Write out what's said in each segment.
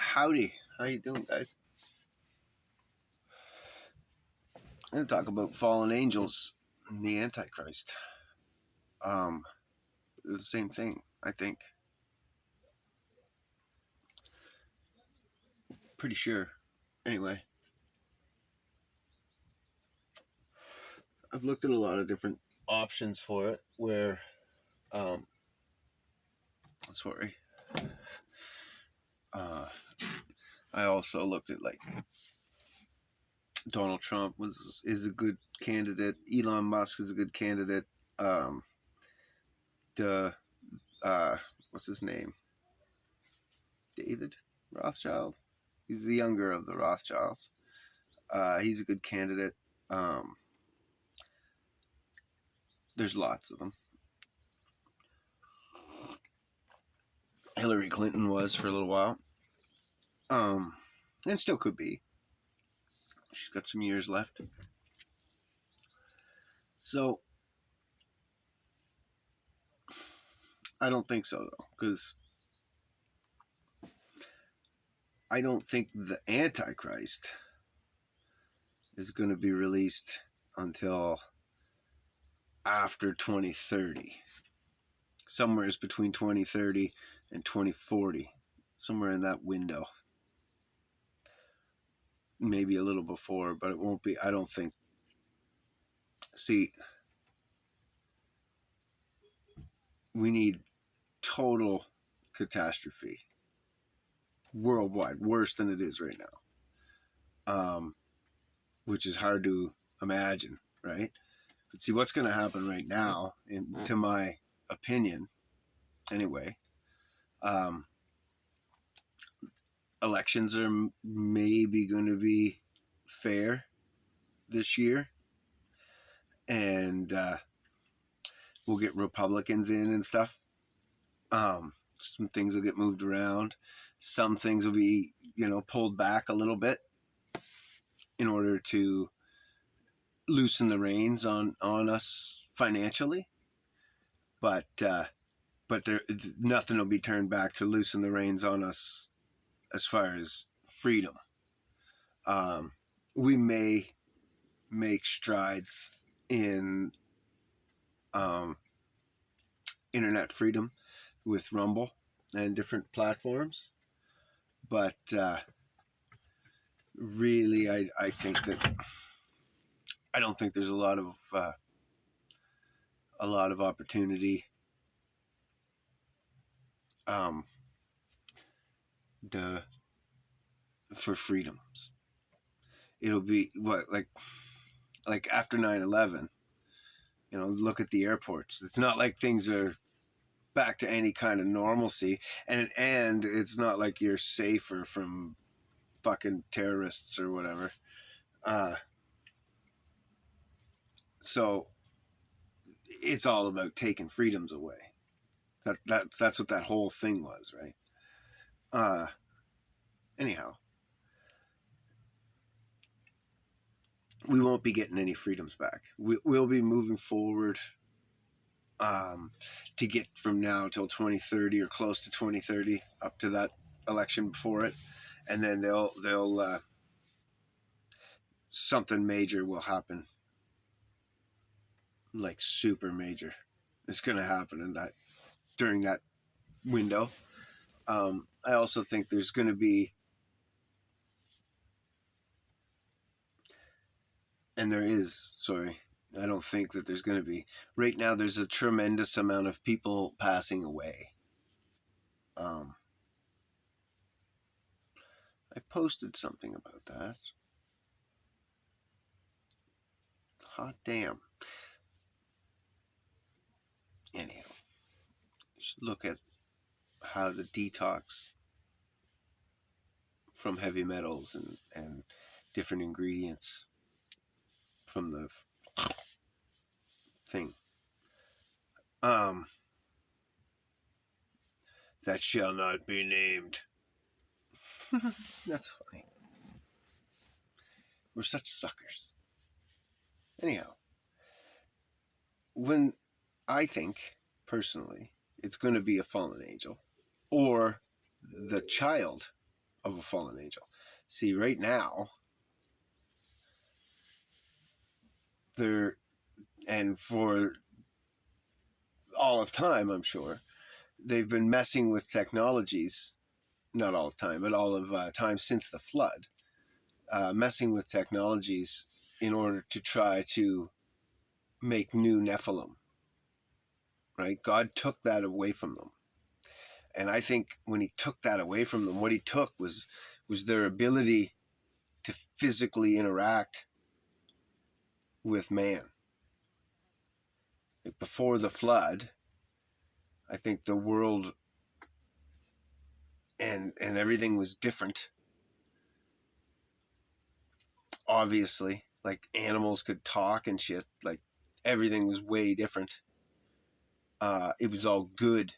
Howdy, how you doing, guys? I'm gonna talk about fallen angels and the Antichrist. Um, the same thing, I think. Pretty sure. Anyway, I've looked at a lot of different options for it. Um, sorry. Uh, I also looked at like Donald Trump is a good candidate. Elon Musk is a good candidate. Um, the what's his name? David Rothschild. He's the younger of the Rothschilds. He's a good candidate. Um, there's lots of them. Hillary Clinton was for a little while. And still could be. She's got some years left. So I don't think so though, because I don't think the Antichrist is going to be released until after 2030. Somewhere is between 2030 and 2040. Somewhere in that window. Maybe a little before, but it won't be, I don't think. See, we need total catastrophe worldwide, worse than it is right now, which is hard to imagine, right? But see, what's going to happen right now, to my opinion, anyway, um, elections are maybe going to be fair this year, and we'll get Republicans in and stuff. Some things will get moved around. Some things will be, pulled back a little bit in order to loosen the reins on us financially. But there, nothing will be turned back to loosen the reins on us as far as freedom. We may make strides in internet freedom with Rumble and different platforms, but really, I think that I don't think there's a lot of opportunity to, for freedoms. It'll be like after 9/11. Look at the airports. It's not like things are back to any kind of normalcy, and it's not like you're safer from fucking terrorists or whatever. So it's all about taking freedoms away. That's what that whole thing was, right? Anyhow, we won't be getting any freedoms back. We'll be moving forward to get from now till 2030 or close to 2030, up to that election before it, and then they'll something major will happen, like super major. It's going to happen during that window. I also think there's going to be, and there is, sorry, I don't think that there's going to be. Right now, there's a tremendous amount of people passing away. I posted something about that. Hot damn. Anyhow, you should look at how to detox from heavy metals and different ingredients from the thing. That shall not be named. That's funny. We're such suckers. Anyhow, when I think, personally, it's going to be a fallen angel or the child of a fallen angel. See, right now, there, and for all of time, I'm sure, they've been messing with technologies, not all of time, but all of time since the flood, messing with technologies in order to try to make new Nephilim, right? God took that away from them. And I think when he took that away from them, what he took was their ability to physically interact with man. Before the flood, I think the world and everything was different. Obviously, like animals could talk and shit. Like everything was way different. It was all good.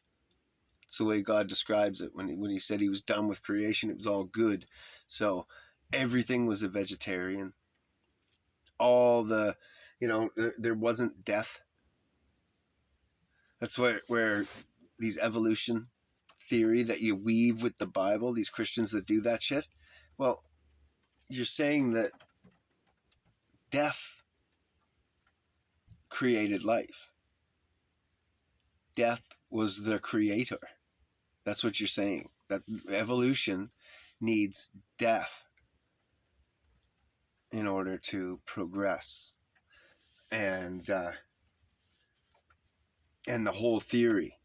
It's the way God describes it when he said he was done with creation. It was all good. So everything was a vegetarian. All the, there wasn't death. That's where these evolution theory that you weave with the Bible, these Christians that do that shit, well, you're saying that death created life. Death was the creator. That's what you're saying. That evolution needs death in order to progress. And the whole theory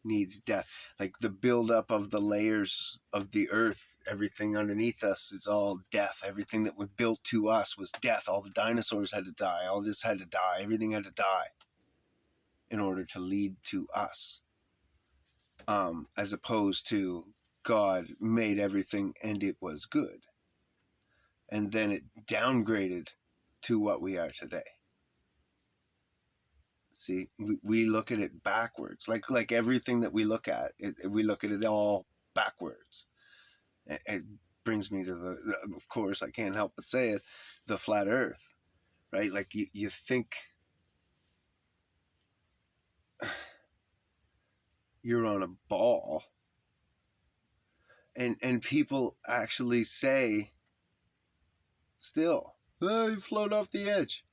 needs death. Like the buildup of the layers of the earth, everything underneath us is all death. Everything that was built to us was death. All the dinosaurs had to die. All this had to die. Everything had to die in order to lead to us. As opposed to God made everything and it was good. And then it downgraded to what we are today. See, we look at it backwards, like everything that we look at, we look at it all backwards. It brings me to of course, I can't help but say it, the flat Earth, right? Like you think you're on a ball, and people actually say, still, oh, you float off the edge.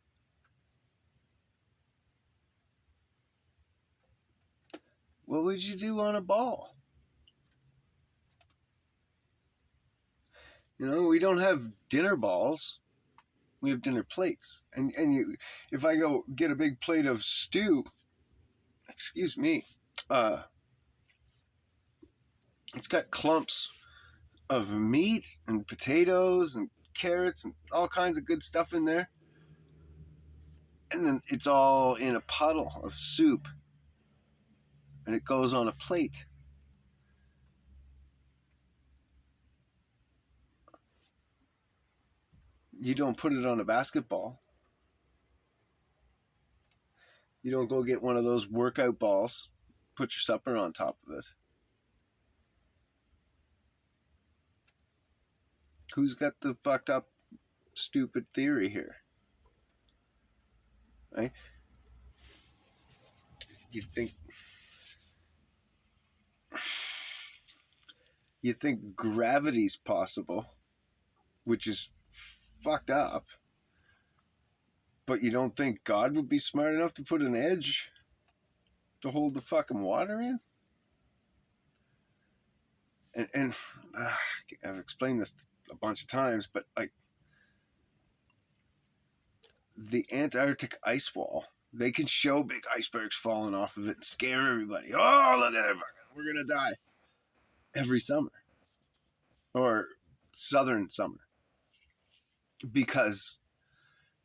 What would you do on a ball? We don't have dinner balls. We have dinner plates. And if I go get a big plate of stew, excuse me, it's got clumps of meat and potatoes and carrots and all kinds of good stuff in there. And then it's all in a puddle of soup. And it goes on a plate. You don't put it on a basketball. You don't go get one of those workout balls, put your supper on top of it. Who's got the fucked up, stupid theory here? Right? You think gravity's possible, which is fucked up, but you don't think God would be smart enough to put an edge to hold the fucking water in? And I've explained this a bunch of times, but like the Antarctic ice wall, they can show big icebergs falling off of it and scare everybody. Oh, look at it, we're gonna die every summer or southern summer, because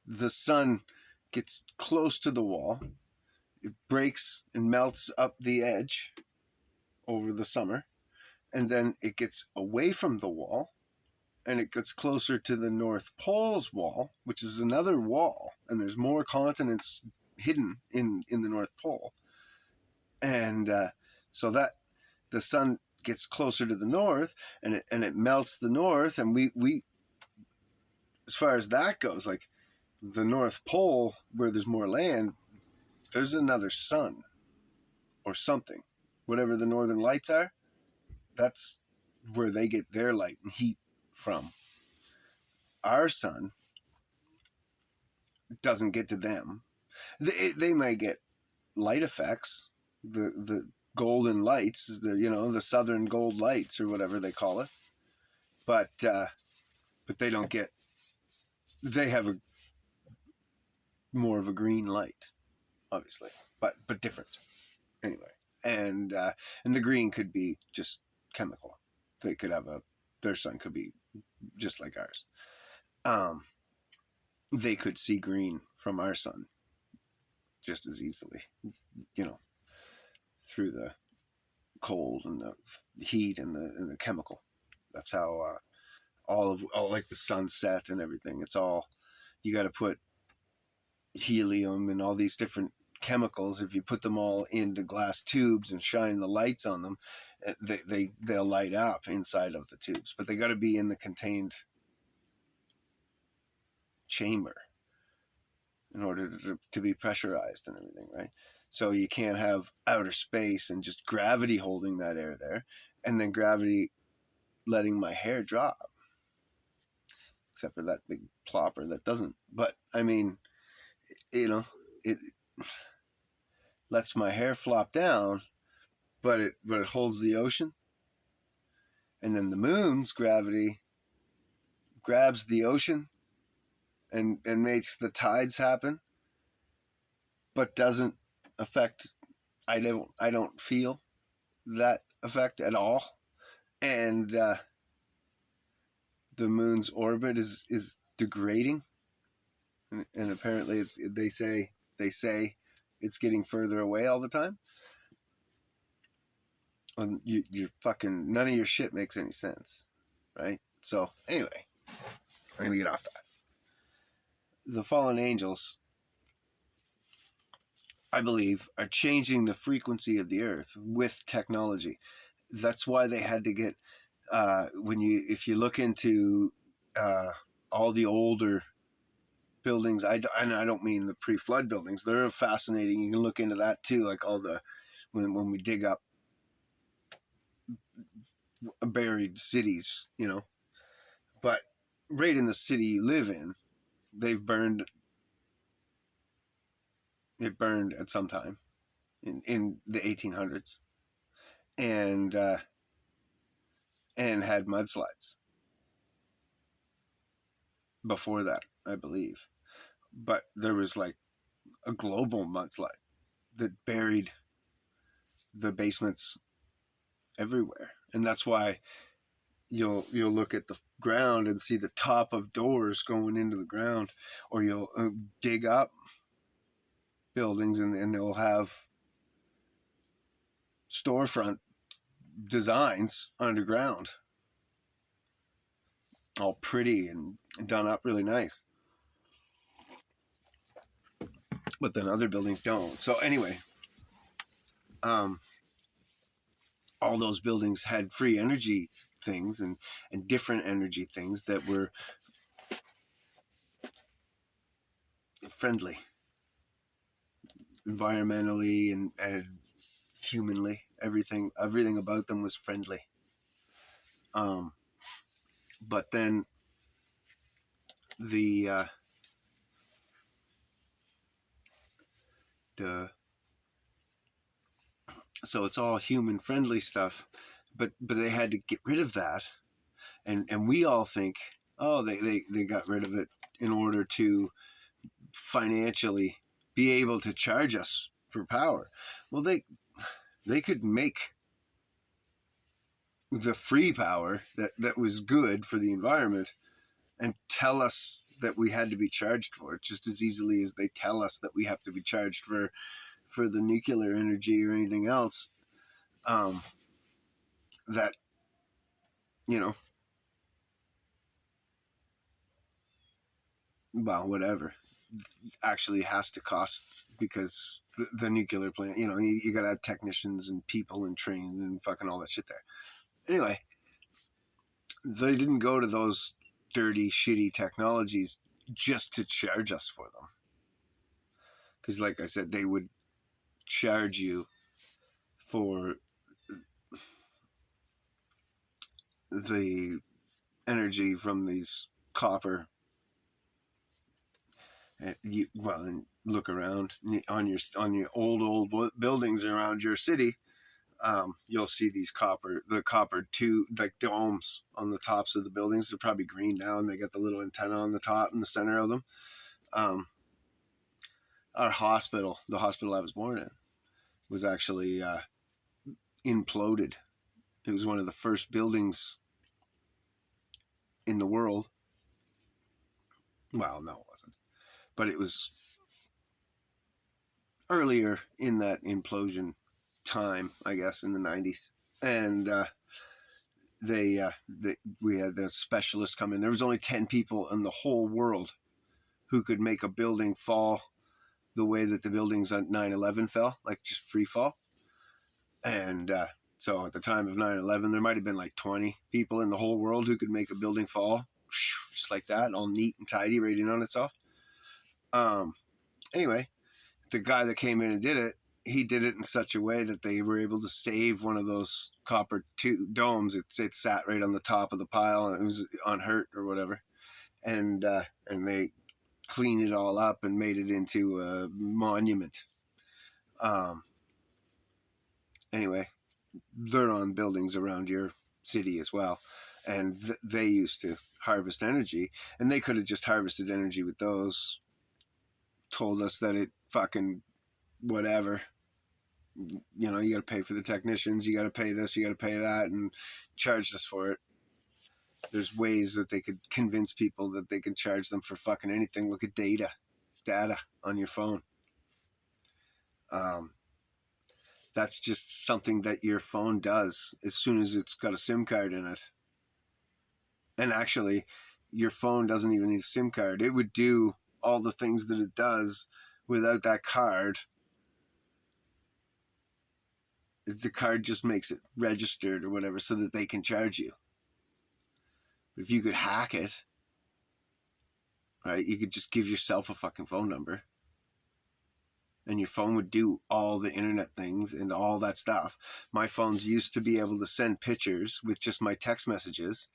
the sun gets close to the wall, it breaks and melts up the edge over the summer, and then it gets away from the wall and it gets closer to the North Pole's wall, which is another wall, and there's more continents hidden in the North Pole. And so that the sun gets closer to the north, and it melts the north, and we as far as that goes, like the North Pole, where there's more land, there's another sun or something. Whatever the northern lights are, that's where they get their light and heat from. Our sun doesn't get to them. They may get light effects, the golden lights, the southern gold lights or whatever they call it, but they don't get. They have a more of a green light, obviously, but different anyway. And the green could be just chemical. They could have their sun could be just like ours. They could see green from our sun just as easily, through the cold and the heat and the chemical. That's how all like the sunset and everything. It's all, you got to put helium and all these different chemicals. If you put them all into glass tubes and shine the lights on them, they'll light up inside of the tubes. But they got to be in the contained chamber in order to be pressurized and everything, right? So you can't have outer space and just gravity holding that air there, and then gravity letting my hair drop, except for that big plopper that doesn't. But I mean, it lets my hair flop down, but it holds the ocean. And then the moon's gravity grabs the ocean and makes the tides happen, but doesn't affect. I don't feel that effect at all. And the moon's orbit is degrading, and apparently they say it's getting further away all the time. And you fucking, none of your shit makes any sense, right? So anyway, I'm gonna get off that. The fallen angels, I believe, are changing the frequency of the earth with technology. That's why they had to get if you look into all the older buildings, I don't mean the pre-flood buildings. They're fascinating. You can look into that too, like all the when we dig up buried cities, But right in the city you live in, it burned at some time in the 1800s, and had mudslides before that, I believe. But there was like a global mudslide that buried the basements everywhere, and that's why you'll look at the ground and see the top of doors going into the ground, or you'll dig up buildings and they'll have storefront designs underground, all pretty and done up really nice. But then other buildings don't. So anyway, all those buildings had free energy things and different energy things that were friendly, environmentally and humanly. Everything about them was friendly. But then the so it's all human friendly stuff, but they had to get rid of that, and we all think, oh, they got rid of it in order to financially be able to charge us for power. Well, they could make the free power that was good for the environment and tell us that we had to be charged for it just as easily as they tell us that we have to be charged for the nuclear energy or anything else. That, well, whatever actually has to cost, because the nuclear plant, you got to have technicians and people and trained and fucking all that shit there. Anyway, they didn't go to those dirty, shitty technologies just to charge us for them. Because like I said, they would charge you for the energy from these copper. And look around on your old buildings around your city. You'll see the copper two like domes on the tops of the buildings. They're probably green now, and they got the little antenna on the top in the center of them. Our hospital, the hospital I was born in, was actually imploded. It was one of the first buildings in the world. Well, no, it wasn't, but it was earlier in that implosion time, I guess, in the 90s. And we had the specialists come in. There was only 10 people in the whole world who could make a building fall the way that the buildings on 9/11 fell, like just free fall. And so at the time of 9/11, there might have been like 20 people in the whole world who could make a building fall just like that, all neat and tidy, rating on itself. Anyway, the guy that came in and did it, he did it in such a way that they were able to save one of those copper domes. It sat right on the top of the pile, and it was unhurt or whatever. And they cleaned it all up and made it into a monument. Anyway, they're on buildings around your city as well, and they used to harvest energy, and they could have just harvested energy with those. Told us that it fucking whatever. You got to pay for the technicians, you got to pay this, you got to pay that, and charged us for it. There's ways that they could convince people that they can charge them for fucking anything. Look at data on your phone. That's just something that your phone does as soon as it's got a SIM card in it. And actually, your phone doesn't even need a SIM card. It would do all the things that it does without that card. The card just makes it registered or whatever so that they can charge you. But if you could hack it, right, you could just give yourself a fucking phone number, and your phone would do all the internet things and all that stuff. My phones used to be able to send pictures with just my text messages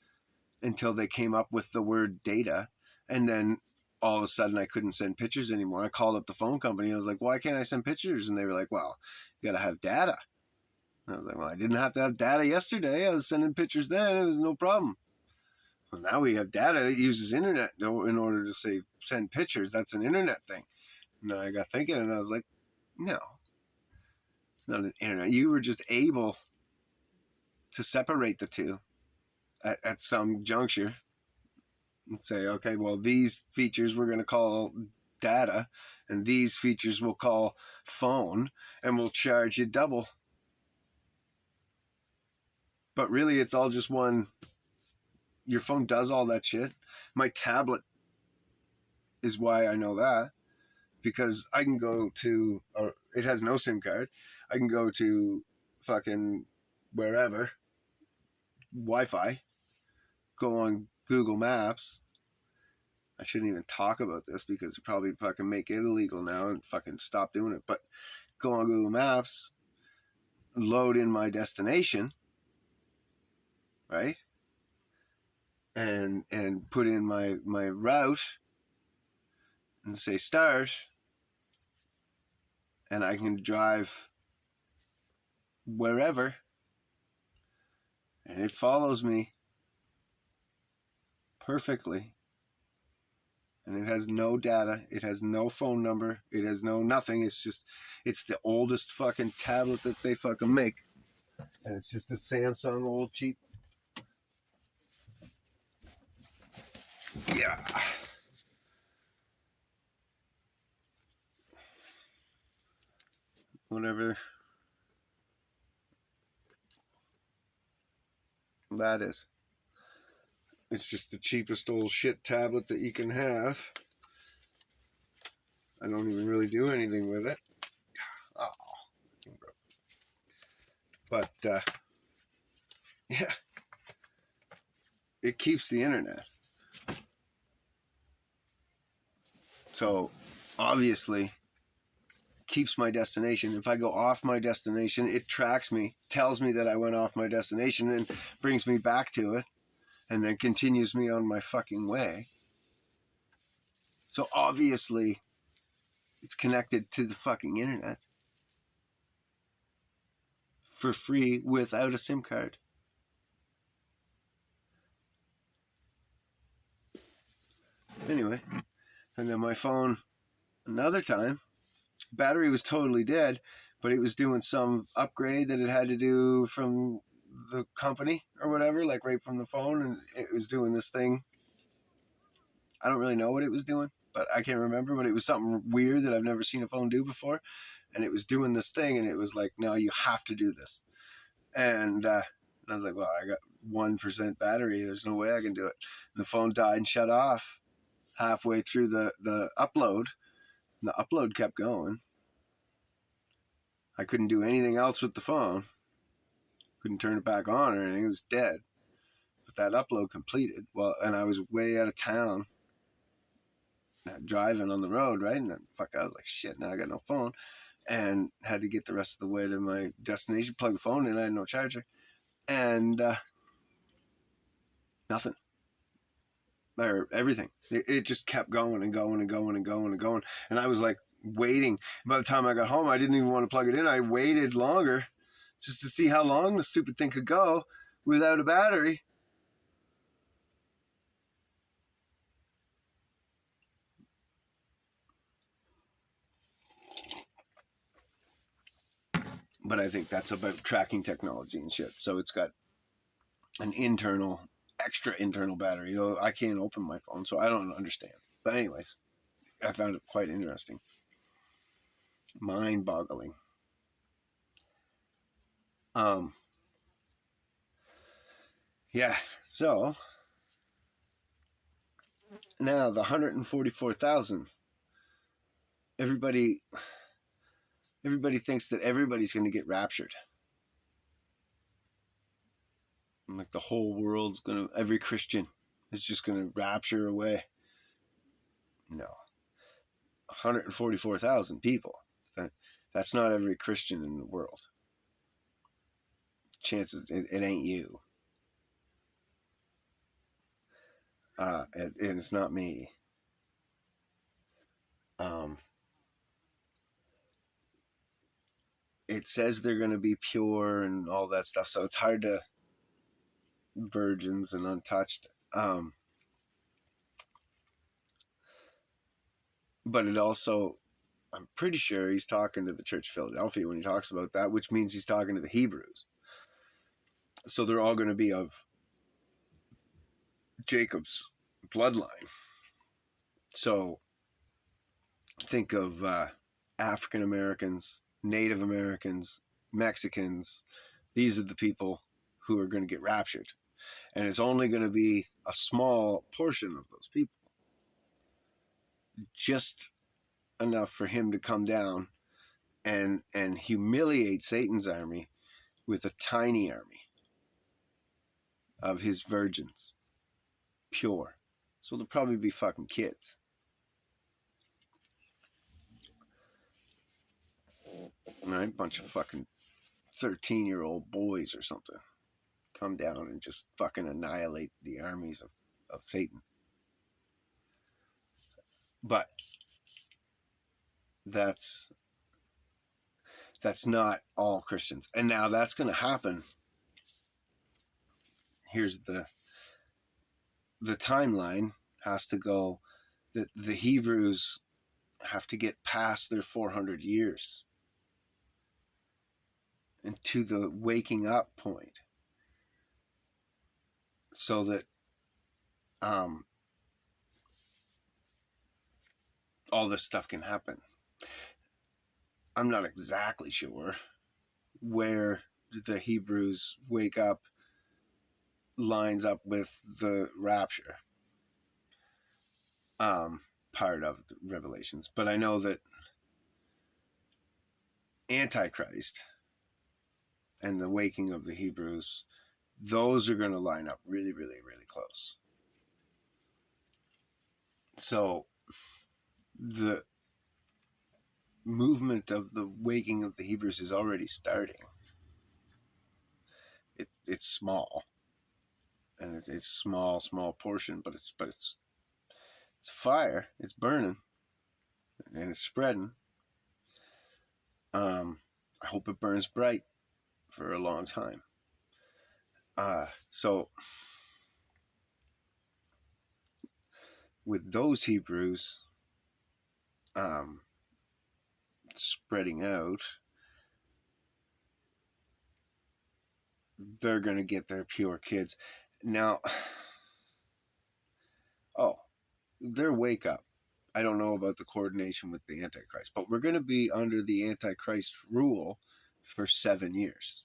until they came up with the word data. And then all of a sudden I couldn't send pictures anymore. I called up the phone company. I was like, why can't I send pictures? And they were like, well, you got to have data. And I was like, well, I didn't have to have data yesterday. I was sending pictures then. It was no problem. Well, now we have data that uses internet in order to send pictures. That's an internet thing. And then I got thinking, and I was like, no, it's not an internet. You were just able to separate the two at some juncture and say, okay, well, these features we're going to call data, and these features we'll call phone, and we'll charge you double. But really, it's all just one. Your phone does all that shit. My tablet is why I know that, because I can go to, it has no SIM card. I can go to fucking wherever, Wi-Fi, go on Google Maps. I shouldn't even talk about this because you probably fucking make it illegal now and fucking stop doing it. But go on Google Maps, load in my destination, right? And put in my route and say start, and I can drive wherever, and it follows me perfectly. And it has no data, it has no phone number, it has no nothing. It's the oldest fucking tablet that they fucking make, and it's just a Samsung old cheap. Yeah. Whatever that is. It's just the cheapest old shit tablet that you can have. I don't even really do anything with it. Oh. But, yeah. It keeps the internet. So, obviously, keeps my destination. If I go off my destination, it tracks me, tells me that I went off my destination, and brings me back to it, and then continues me on my fucking way. So obviously, it's connected to the fucking internet for free without a SIM card. Anyway, and then my phone, another time, battery was totally dead, but it was doing some upgrade that it had to do from the company or whatever, like right from the phone, and it was doing this thing. I don't really know what it was doing, but I can't remember, but it was something weird that I've never seen a phone do before, and it was doing this thing, and it was like, no, you have to do this. And I was like, well, I got 1% battery, there's no way I can do it. And the phone died and shut off halfway through the upload. And the upload kept going. I couldn't do anything else with the phone. Couldn't turn it back on or anything. It was dead. But that upload completed. Well, and I was way out of town, driving on the road, right? And I was like, shit, now I got no phone. And had to get the rest of the way to my destination, plug the phone in. I had no charger. And nothing. Or everything. It just kept going and going and going and going and going. And I was like waiting. By the time I got home, I didn't even want to plug it in. I waited longer just to see how long the stupid thing could go without a battery. But I think that's about tracking technology and shit. So it's got an extra internal battery. Though I can't open my phone, so I don't understand. But anyways, I found it quite interesting. Mind-boggling. Yeah, so now the 144,000. Everybody thinks that everybody's going to get raptured. Like the whole world's going to, every Christian is just going to rapture away. No. 144,000 people. That's not every Christian in the world. Chances it ain't you. And it's not me. It says they're going to be pure and all that stuff, so it's hard to, virgins and untouched. But it also, I'm pretty sure he's talking to the Church of Philadelphia when he talks about that, which means he's talking to the Hebrews. So they're all going to be of Jacob's bloodline. So think of African Americans, Native Americans, Mexicans. These are the people who are going to get raptured. And it's only going to be a small portion of those people. Just enough for him to come down and humiliate Satan's army with a tiny army of his virgins. Pure. So they'll probably be fucking kids. Right? Bunch of fucking 13-year-old boys or something. Come down and just fucking annihilate the armies of Satan. But that's not all Christians. And now that's going to happen. Here's the timeline has to go that the Hebrews have to get past their 400 years and to the waking up point so that all this stuff can happen. I'm not exactly sure where the Hebrews wake up lines up with the rapture part of the Revelations, but I know that Antichrist and the waking of the Hebrews, those are going to line up really, really, really close. So the movement of the waking of the Hebrews is already starting. It's small, and it's small portion, but it's fire. It's burning, and it's spreading. I hope it burns bright for a long time. So with those Hebrews spreading out, they're going to get their pure kids. Now, their wake up. I don't know about the coordination with the Antichrist, but we're going to be under the Antichrist rule for 7 years.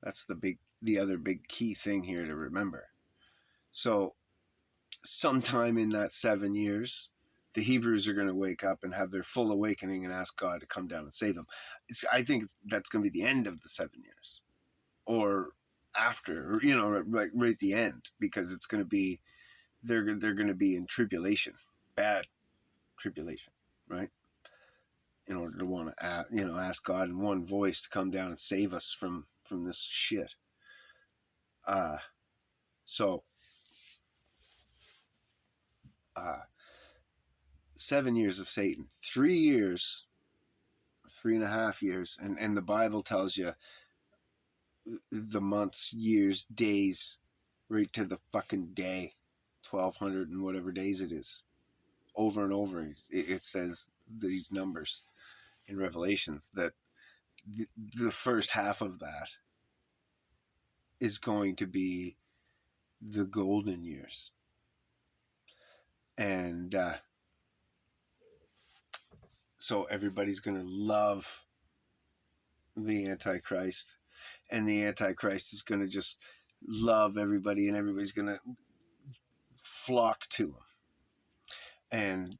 That's the other big key thing here to remember. So sometime in that 7 years, the Hebrews are going to wake up and have their full awakening and ask God to come down and save them. I think that's going to be the end of the 7 years, or after, or, right at the end, because it's going to be they're going to be in tribulation, bad tribulation, right? In order to want to ask God in one voice to come down and save us from this shit. So 7 years of Satan, 3 years, 3.5 years, and the Bible tells you the months, years, days, right to the fucking day, 1,200 and whatever days it is. Over and over, it says these numbers in Revelations, that the first half of that is going to be the golden years. And so everybody's going to love the Antichrist, and the Antichrist is going to just love everybody, and everybody's going to flock to him. And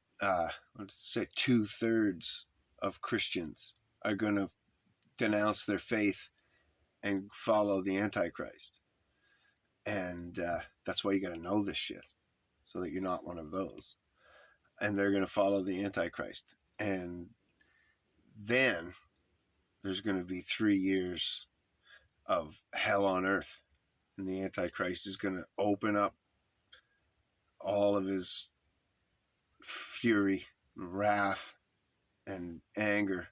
let's say 2/3 of Christians are going to denounce their faith and follow the Antichrist. And that's why you got to know this shit, so that you're not one of those. And they're going to follow the Antichrist. And then there's going to be 3 years of hell on earth. And the Antichrist is going to open up all of his fury, wrath, and anger,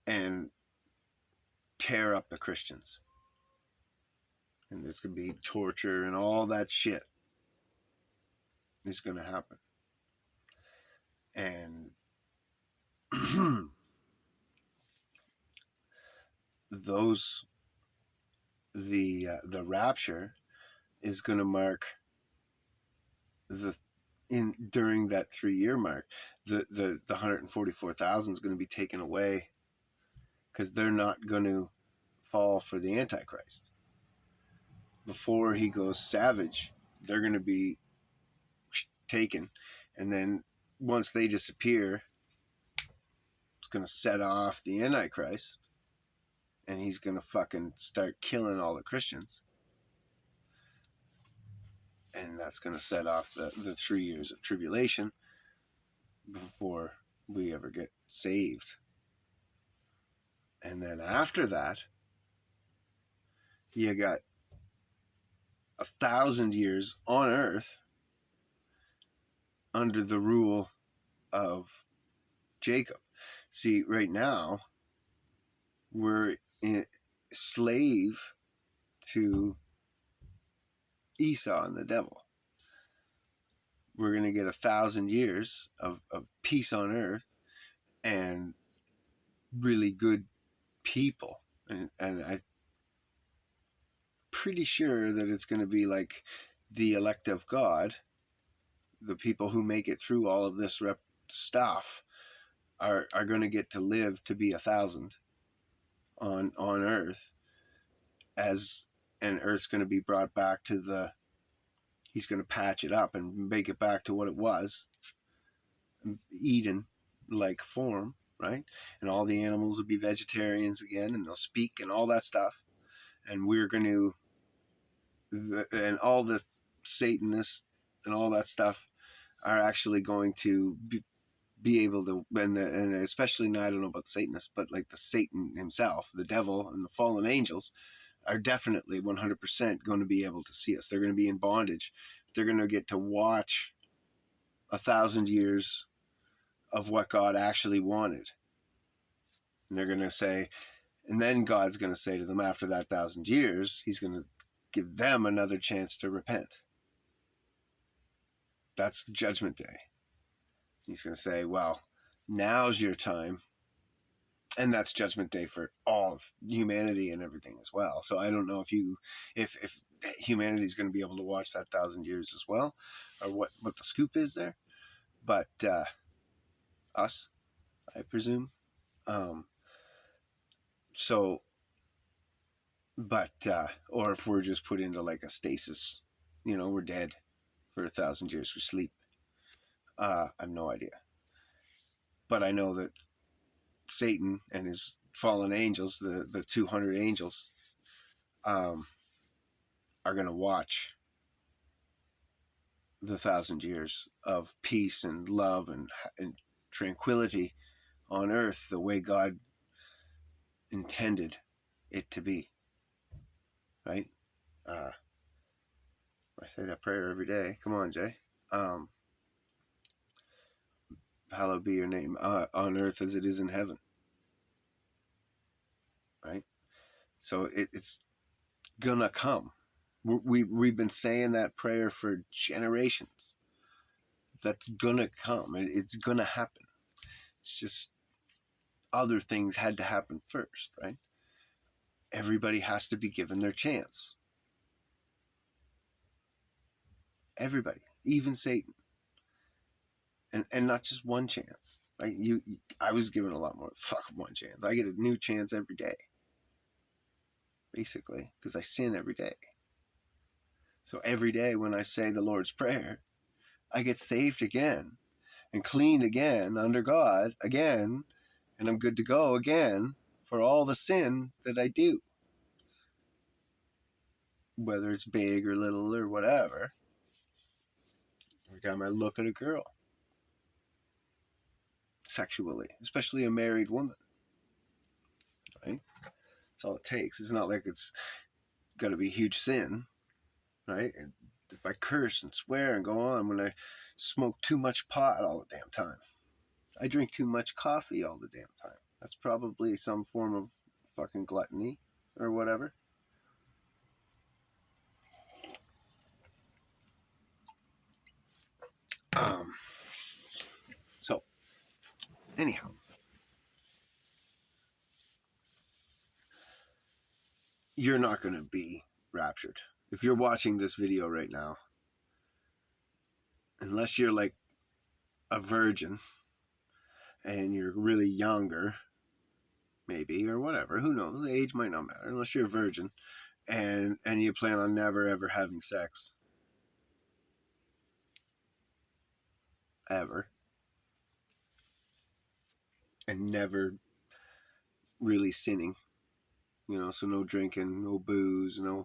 and tear up the Christians. And there's going to be torture and all that shit is going to happen. And the rapture is going to mark during that 3-year mark, the 144,000 is going to be taken away, because they're not going to fall for the Antichrist. Before he goes savage, they're going to be taken, and then once they disappear, it's going to set off the Antichrist, and he's going to fucking start killing all the Christians, and that's going to set off the 3 years of tribulation before we ever get saved. And then after that, you got 1,000 years on earth under the rule of Jacob. See, right now, we're slave to Esau and the devil. We're going to get 1,000 years of peace on earth and really good people. And I'm pretty sure that it's going to be like the elect of God, the people who make it through all of this stuff are going to get to live to be 1,000 on earth, and earth's going to be brought back to he's going to patch it up and make it back to what it was, Eden like form, right? And all the animals will be vegetarians again, and they'll speak and all that stuff. And we're going to, and all the Satanists and all that stuff are actually going to be able to, and especially now, I don't know about Satanists, but like the Satan himself, the devil, and the fallen angels are definitely 100% going to be able to see us. They're going to be in bondage. They're going to get to watch 1,000 years of what God actually wanted. And they're going to say, and then God's going to say to them after that 1,000 years, he's going to give them another chance to repent. That's the judgment day. He's going to say, well, now's your time. And that's judgment day for all of humanity and everything as well. So I don't know if humanity is going to be able to watch that 1,000 years as well, or what the scoop is there. But us, I presume. So, but or if we're just put into like a stasis, we're dead for 1,000 years for sleep. I have no idea. But I know that Satan and his fallen angels, the 200 angels, are going to watch the 1,000 years of peace and love and tranquility on earth the way God intended it to be. Right? I say that prayer every day. Come on, Jay. Hallowed be your name on earth as it is in heaven. Right? So it's gonna come. We've been saying that prayer for generations. That's gonna come. It's gonna happen. It's just other things had to happen first, right? Everybody has to be given their chance. Everybody, even Satan, and not just one chance. Right? I was given a lot more. Fuck one chance. I get a new chance every day, basically, because I sin every day. So every day when I say the Lord's Prayer, I get saved again and cleaned again under God again, and I'm good to go again for all the sin that I do. Whether it's big or little or whatever. Every time I look at a girl, sexually, especially a married woman, right? That's all it takes. It's not like it's got to be a huge sin, right? And if I curse and swear and go on, when I smoke too much pot all the damn time, I drink too much coffee all the damn time. That's probably some form of fucking gluttony or whatever. So, anyhow, you're not going to be raptured. If you're watching this video right now, unless you're like a virgin and you're really younger, maybe, or whatever, who knows, the age might not matter, unless you're a virgin and you plan on never ever having sex, ever, and never really sinning, so no drinking, no booze, no